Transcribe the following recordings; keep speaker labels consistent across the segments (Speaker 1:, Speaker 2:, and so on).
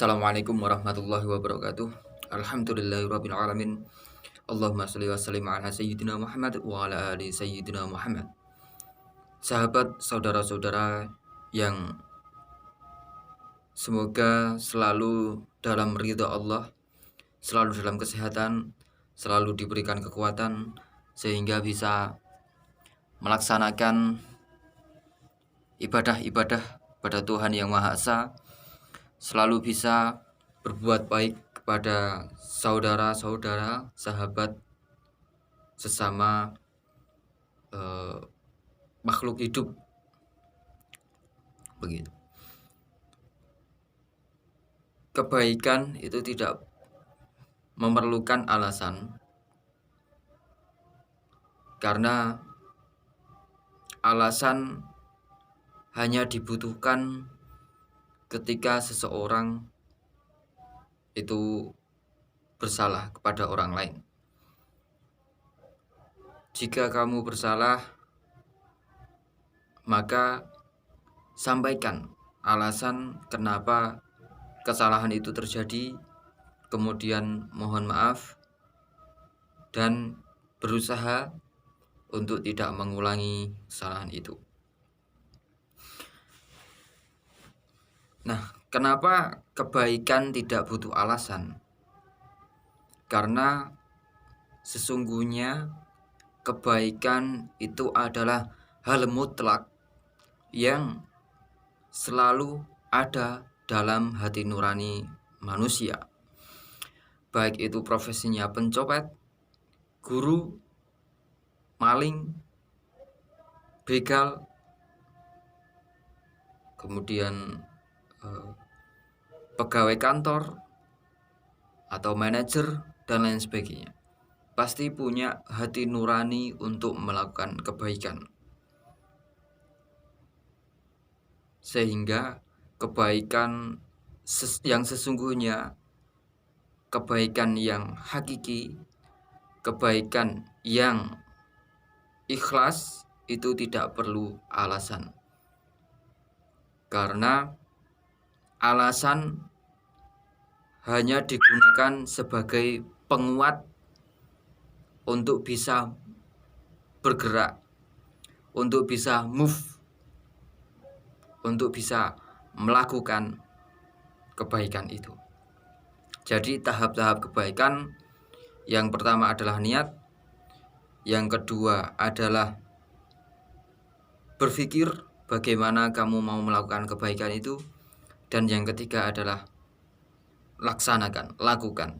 Speaker 1: Assalamualaikum warahmatullahi wabarakatuh. Alhamdulillahirabbil alamin. Allahumma shalli wa sallim ala sayyidina Muhammad wa ala ali sayyidina Muhammad. Sahabat, saudara-saudara yang semoga selalu dalam ridha Allah, selalu dalam kesehatan, selalu diberikan kekuatan sehingga bisa melaksanakan ibadah-ibadah pada Tuhan Yang Maha Esa, selalu bisa berbuat baik kepada saudara-saudara, sahabat, sesama makhluk hidup. Begitu. Kebaikan itu tidak memerlukan alasan, karena alasan hanya dibutuhkan ketika seseorang itu bersalah kepada orang lain. Jika kamu bersalah, maka sampaikan alasan kenapa kesalahan itu terjadi, kemudian mohon maaf dan berusaha untuk tidak mengulangi kesalahan itu. Nah, kenapa kebaikan tidak butuh alasan? Karena sesungguhnya kebaikan itu adalah hal mutlak yang selalu ada dalam hati nurani manusia. Baik itu profesinya pencopet, guru, maling, begal, kemudian pegawai kantor atau manajer dan lain sebagainya, pasti punya hati nurani untuk melakukan kebaikan. Sehingga kebaikan yang sesungguhnya, kebaikan yang hakiki, kebaikan yang ikhlas itu tidak perlu alasan. Karena alasan hanya digunakan sebagai penguat untuk bisa bergerak, untuk bisa move, untuk bisa melakukan kebaikan itu. Jadi tahap-tahap kebaikan, yang pertama adalah niat, yang kedua adalah berpikir bagaimana kamu mau melakukan kebaikan itu, dan yang ketiga adalah laksanakan, lakukan,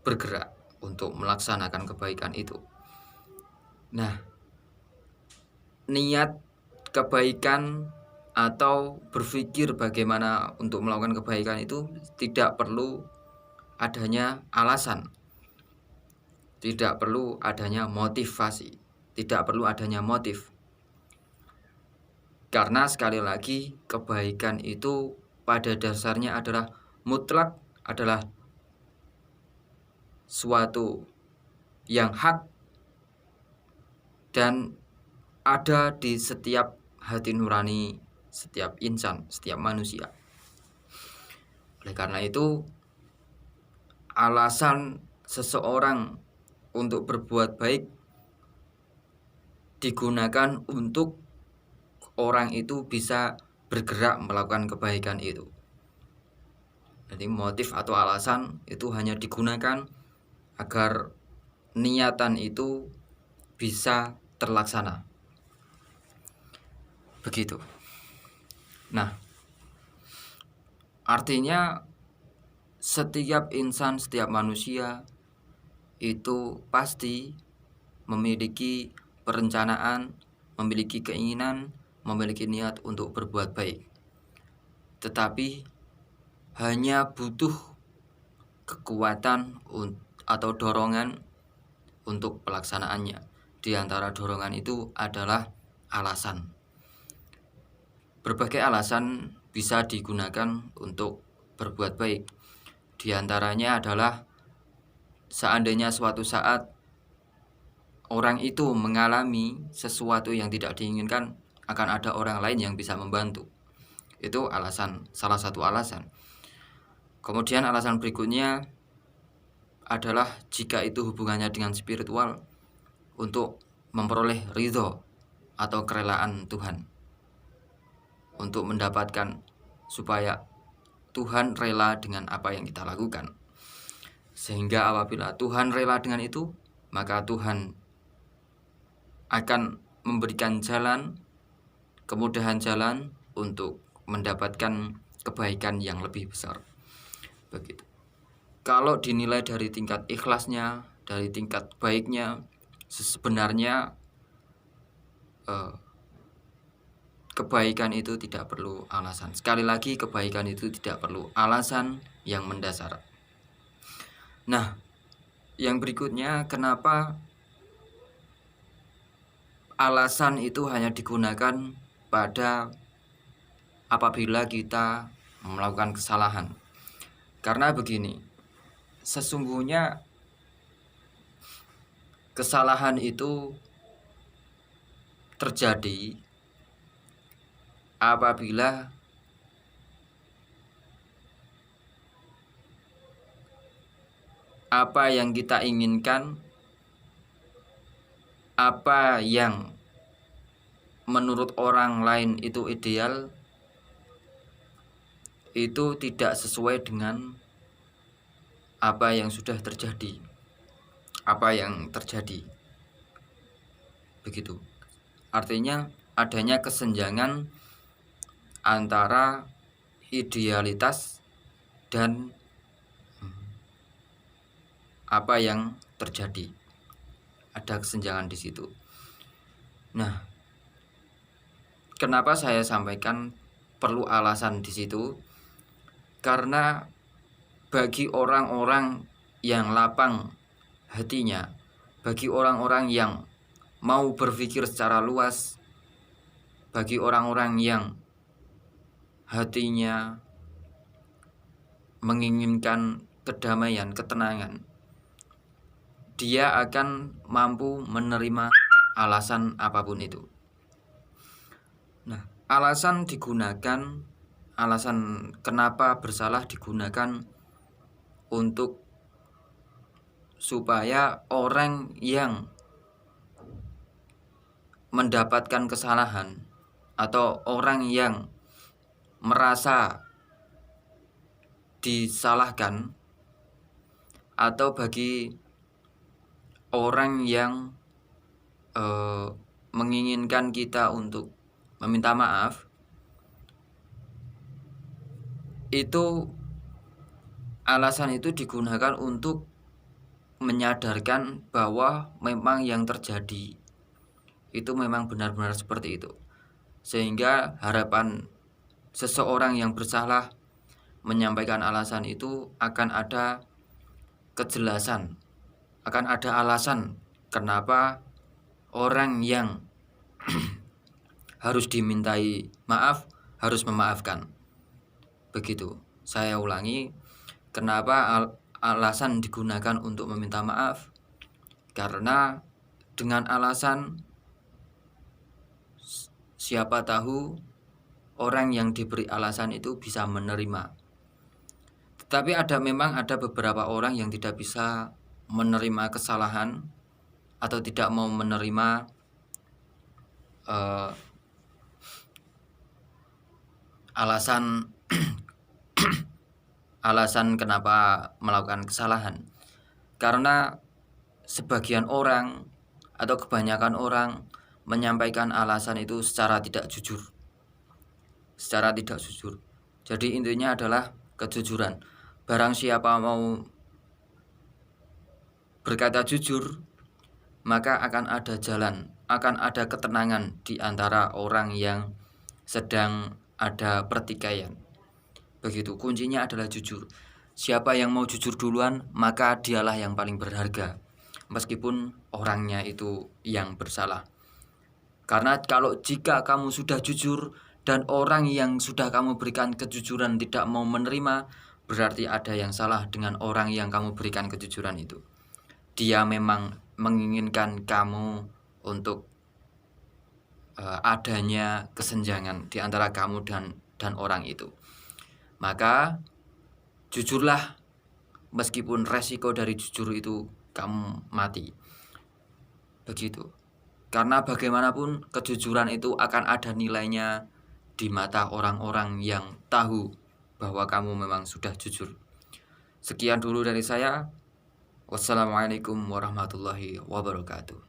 Speaker 1: bergerak untuk melaksanakan kebaikan itu. Nah, niat kebaikan atau berpikir bagaimana untuk melakukan kebaikan itu tidak perlu adanya alasan, tidak perlu adanya motivasi, tidak perlu adanya motif. Karena sekali lagi, kebaikan itu pada dasarnya adalah mutlak, adalah suatu yang hak dan ada di setiap hati nurani setiap insan, setiap manusia. Oleh karena itu, alasan seseorang untuk berbuat baik digunakan untuk orang itu bisa bergerak melakukan kebaikan itu. Jadi motif atau alasan itu hanya digunakan agar niatan itu bisa terlaksana. Begitu. Nah, artinya setiap insan, setiap manusia itu pasti memiliki perencanaan, memiliki keinginan, memiliki niat untuk berbuat baik. Tetapi hanya butuh kekuatan atau dorongan untuk pelaksanaannya. Di antara dorongan itu adalah alasan. Berbagai alasan bisa digunakan untuk berbuat baik. Di antaranya adalah seandainya suatu saat orang itu mengalami sesuatu yang tidak diinginkan, akan ada orang lain yang bisa membantu. Itu alasan, salah satu alasan. Kemudian alasan berikutnya adalah jika itu hubungannya dengan spiritual, untuk memperoleh ridho atau kerelaan Tuhan, untuk mendapatkan supaya Tuhan rela dengan apa yang kita lakukan. Sehingga apabila Tuhan rela dengan itu, maka Tuhan akan memberikan jalan, kemudahan jalan untuk mendapatkan kebaikan yang lebih besar. Begitu. Kalau dinilai dari tingkat ikhlasnya, dari tingkat baiknya, sebenarnya kebaikan itu tidak perlu alasan. Sekali lagi, kebaikan itu tidak perlu alasan yang mendasar. Nah, yang berikutnya, kenapa alasan itu hanya digunakan pada apabila kita melakukan kesalahan? Karena begini, sesungguhnya kesalahan itu terjadi apabila apa yang kita inginkan, apa yang menurut orang lain itu ideal, itu tidak sesuai dengan apa yang sudah terjadi, apa yang terjadi. Begitu. Artinya adanya kesenjangan antara idealitas dan apa yang terjadi. Ada kesenjangan di situ. Nah, kenapa saya sampaikan perlu alasan di situ? Karena bagi orang-orang yang lapang hatinya, bagi orang-orang yang mau berpikir secara luas, bagi orang-orang yang hatinya menginginkan kedamaian, ketenangan, dia akan mampu menerima alasan apapun itu. Nah, alasan digunakan, alasan kenapa bersalah digunakan untuk supaya orang yang mendapatkan kesalahan atau orang yang merasa disalahkan, atau bagi orang yang menginginkan kita untuk meminta maaf, itu alasan itu digunakan untuk menyadarkan bahwa memang yang terjadi itu memang benar-benar seperti itu, sehingga harapan seseorang yang bersalah menyampaikan alasan itu akan ada kejelasan, akan ada alasan kenapa orang yang harus dimintai maaf harus memaafkan. Begitu. Saya ulangi, kenapa alasan digunakan untuk meminta maaf? Karena dengan alasan siapa tahu orang yang diberi alasan itu bisa menerima. Tetapi memang ada beberapa orang yang tidak bisa menerima kesalahan atau tidak mau menerima alasan alasan kenapa melakukan kesalahan. Karena sebagian orang atau kebanyakan orang menyampaikan alasan itu secara tidak jujur. Secara tidak jujur. Jadi intinya adalah kejujuran. Barang siapa mau berkata jujur, maka akan ada jalan, akan ada ketenangan di antara orang yang sedang ada pertikaian. Begitu, kuncinya adalah jujur. Siapa yang mau jujur duluan, maka dialah yang paling berharga, meskipun orangnya itu yang bersalah. Karena jika kamu sudah jujur dan orang yang sudah kamu berikan kejujuran tidak mau menerima, berarti ada yang salah dengan orang yang kamu berikan kejujuran itu. Dia memang menginginkan kamu untuk adanya kesenjangan di antara kamu dan orang itu. Maka jujurlah meskipun resiko dari jujur itu kamu mati. Begitu. Karena bagaimanapun kejujuran itu akan ada nilainya di mata orang-orang yang tahu bahwa kamu memang sudah jujur. Sekian dulu dari saya. Wassalamualaikum warahmatullahi wabarakatuh.